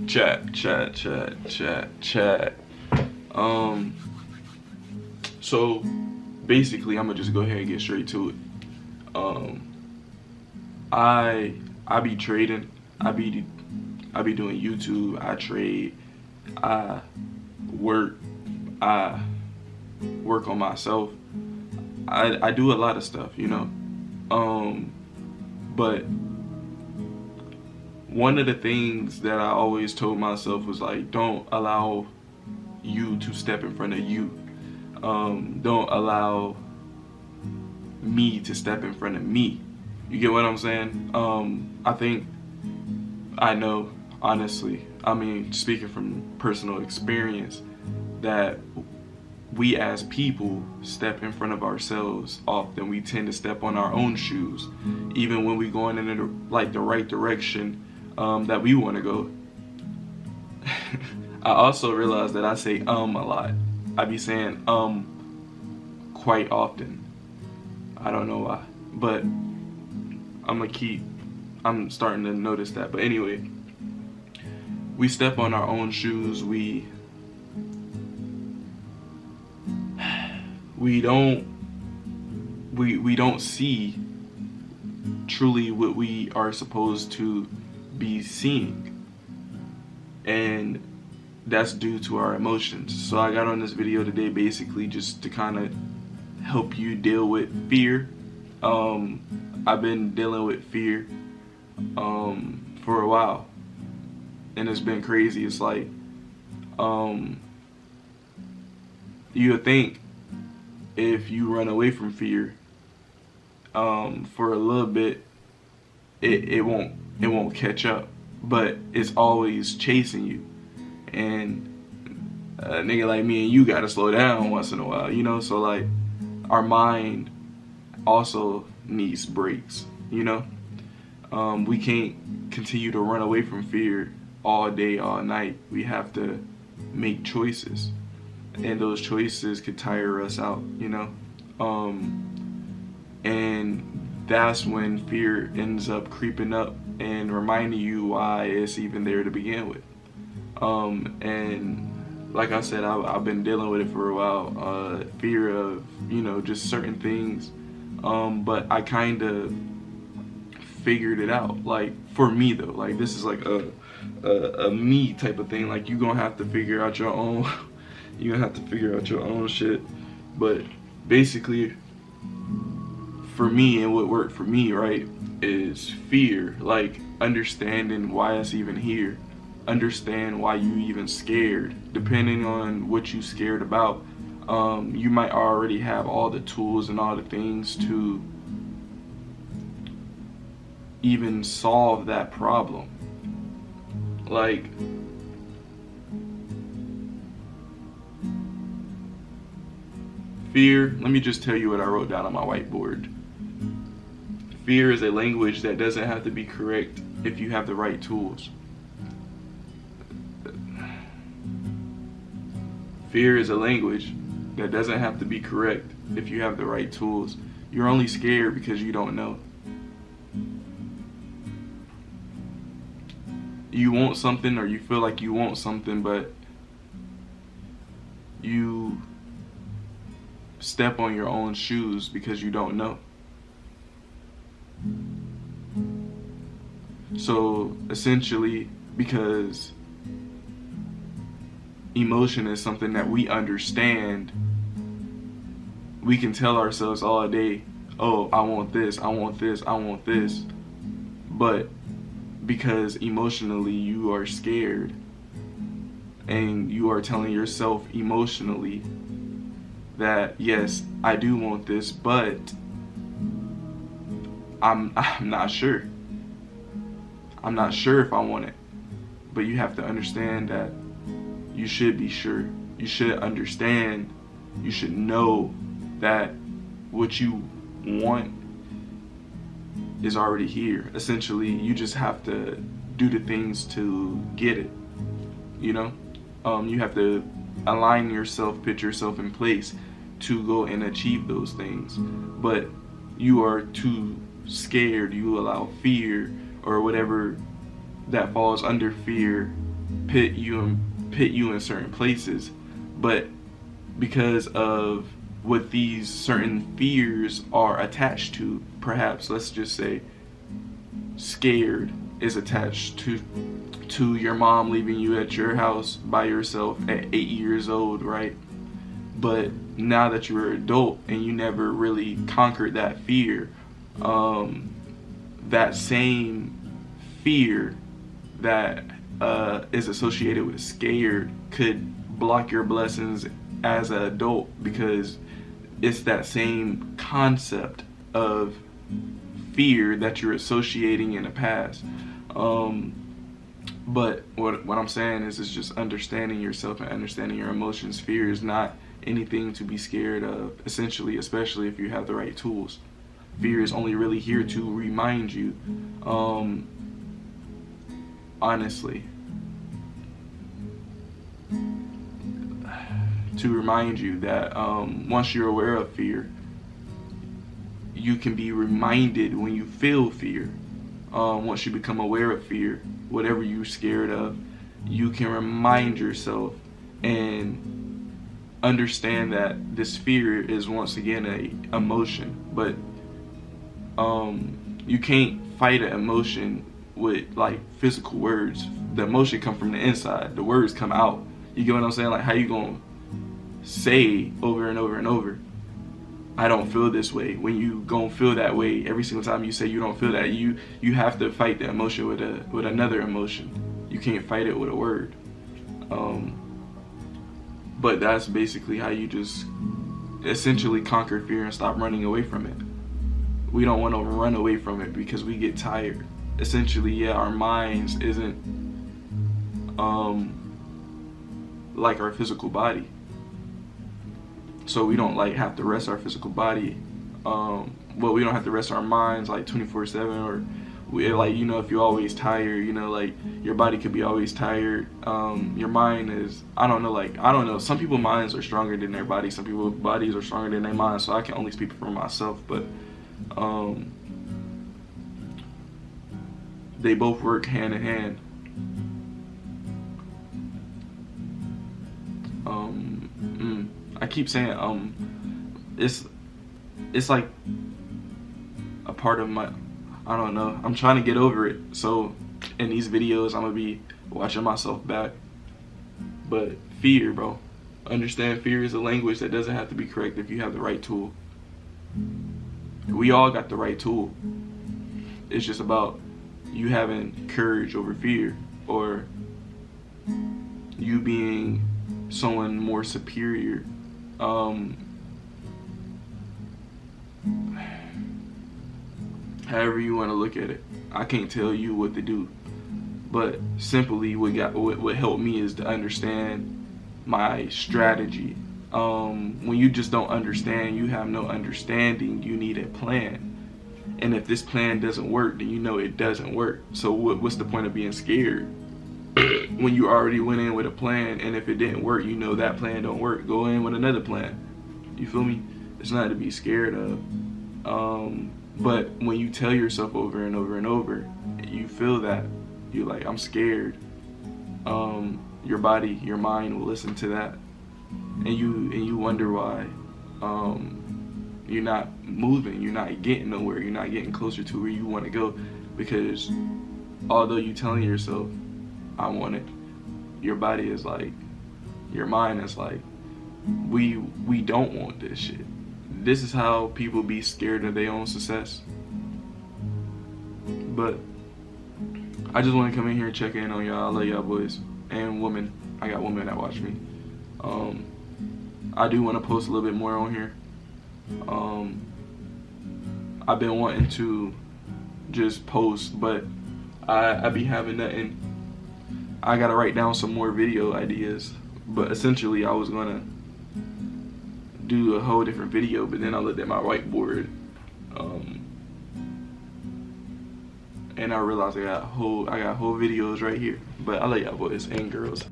Chat. So basically, I'm gonna just go ahead and get straight to it. Um, I be trading. I be doing YouTube. I trade. I work. I work on myself. I do a lot of stuff, you know. But one of the things that I always told myself was like, don't allow you to step in front of you. Don't allow me to step in front of me. You get what I'm saying? I think I know, honestly, I mean, speaking from personal experience, that we as people step in front of ourselves often. We tend to step on our own shoes, even when we're going in the right direction that we want to go. I also realized that I say a lot. I be saying quite often. I don't know why, but I'm starting to notice that. But anyway, we step on our own shoes. We don't see truly what we are supposed to be seeing, and that's due to our emotions. So I got on this video today basically just to kind of help you deal with fear. I've been dealing with fear for a while, and it's been crazy. It's like you would think if you run away from fear for a little bit, it won't catch up, but it's always chasing you. And a nigga like me and you gotta slow down once in a while, you know. So like, our mind also needs breaks, you know. We can't continue to run away from fear all day, all night. We have to make choices, and those choices could tire us out, you know. And that's when fear ends up creeping up and reminding you why it's even there to begin with. And like I said, I've been dealing with it for a while. Fear of, you know, just certain things. But I kind of figured it out. Like, for me though, like, this is like a me type of thing. Like, you're gonna have to figure out your own you're gonna have to figure out your own shit. But basically, for me, and what worked for me, right, is fear. Like, understanding why it's even here. Understand why you even scared. Depending on what you scared about, you might already have all the tools and all the things to even solve that problem. Like, fear, let me just tell you what I wrote down on my whiteboard. Fear is a language that doesn't have to be correct if you have the right tools. Fear is a language that doesn't have to be correct if you have the right tools. You're only scared because you don't know. You want something, or you feel like you want something, but you step on your own shoes because you don't know. So essentially, because emotion is something that we understand, we can tell ourselves all day, oh, I want this, I want this, I want this. But because emotionally you are scared, and you are telling yourself emotionally that, yes, I do want this, but I'm not sure. I'm not sure if I want it. But you have to understand that you should be sure. You should understand. You should know that what you want is already here. Essentially, you just have to do the things to get it. You know? You have to align yourself, put yourself in place to go and achieve those things. But you are too scared. You allow fear or whatever that falls under fear put you in certain places, but because of what these certain fears are attached to, perhaps let's just say scared is attached to your mom leaving you at your house by yourself at 8 years old, right? But now that you're an adult and you never really conquered that fear, that same fear that is associated with scared could block your blessings as an adult, because it's that same concept of fear that you're associating in the past. But what I'm saying is, it's just understanding yourself and understanding your emotions. Fear is not anything to be scared of, essentially, especially if you have the right tools. Fear is only really here to remind you, honestly, to remind you that once you're aware of fear, you can be reminded when you feel fear. Once you become aware of fear, whatever you're scared of, you can remind yourself and understand that this fear is once again a emotion. But you can't fight an emotion with like physical words. The emotion come from the inside, the words come out. You get what I'm saying? Like, how you gonna say over and over and over, I don't feel this way, when you gonna feel that way every single time you say you don't feel that? You have to fight the emotion with another emotion. You can't fight it with a word. But that's basically how you just essentially conquer fear and stop running away from it. We don't want to run away from it because we get tired. Essentially, yeah, our minds isn't like our physical body. So we don't like have to rest our physical body, but we don't have to rest our minds like 24/7, or like, you know, if you're always tired, you know, like your body could be always tired. Your mind is, I don't know. Some people's minds are stronger than their bodies. Some people's bodies are stronger than their minds. So I can only speak for myself, but they both work hand in hand. I keep saying it's like a part of my, I don't know, I'm trying to get over it. So in these videos I'm gonna be watching myself back. But fear, bro, understand, fear is a language that doesn't have to be correct if you have the right tool. We all got the right tool. It's just about you having courage over fear, or you being someone more superior. However you want to look at it. I can't tell you what to do, but simply what helped me is to understand my strategy. When you just don't understand, you have no understanding, you need a plan. And if this plan doesn't work, then you know it doesn't work. So what's the point of being scared when you already went in with a plan? And if it didn't work, you know that plan don't work. Go in with another plan. You feel me? It's not to be scared of. But when you tell yourself over and over and over, you feel that, you're like, I'm scared. Your body, your mind will listen to that, and you wonder why you're not moving, you're not getting nowhere, you're not getting closer to where you want to go, because although you're telling yourself, I want it, your body is like, your mind is like, we don't want this shit. This is how people be scared of their own success. But I just want to come in here and check in on y'all. I love y'all boys and women. I got women that watch me. I do want to post a little bit more on here. I've been wanting to just post, but I be having nothing. I gotta write down some more video ideas, but essentially I was gonna do a whole different video, but then I looked at my whiteboard, and I realized I got whole videos right here. But I love y'all boys and girls.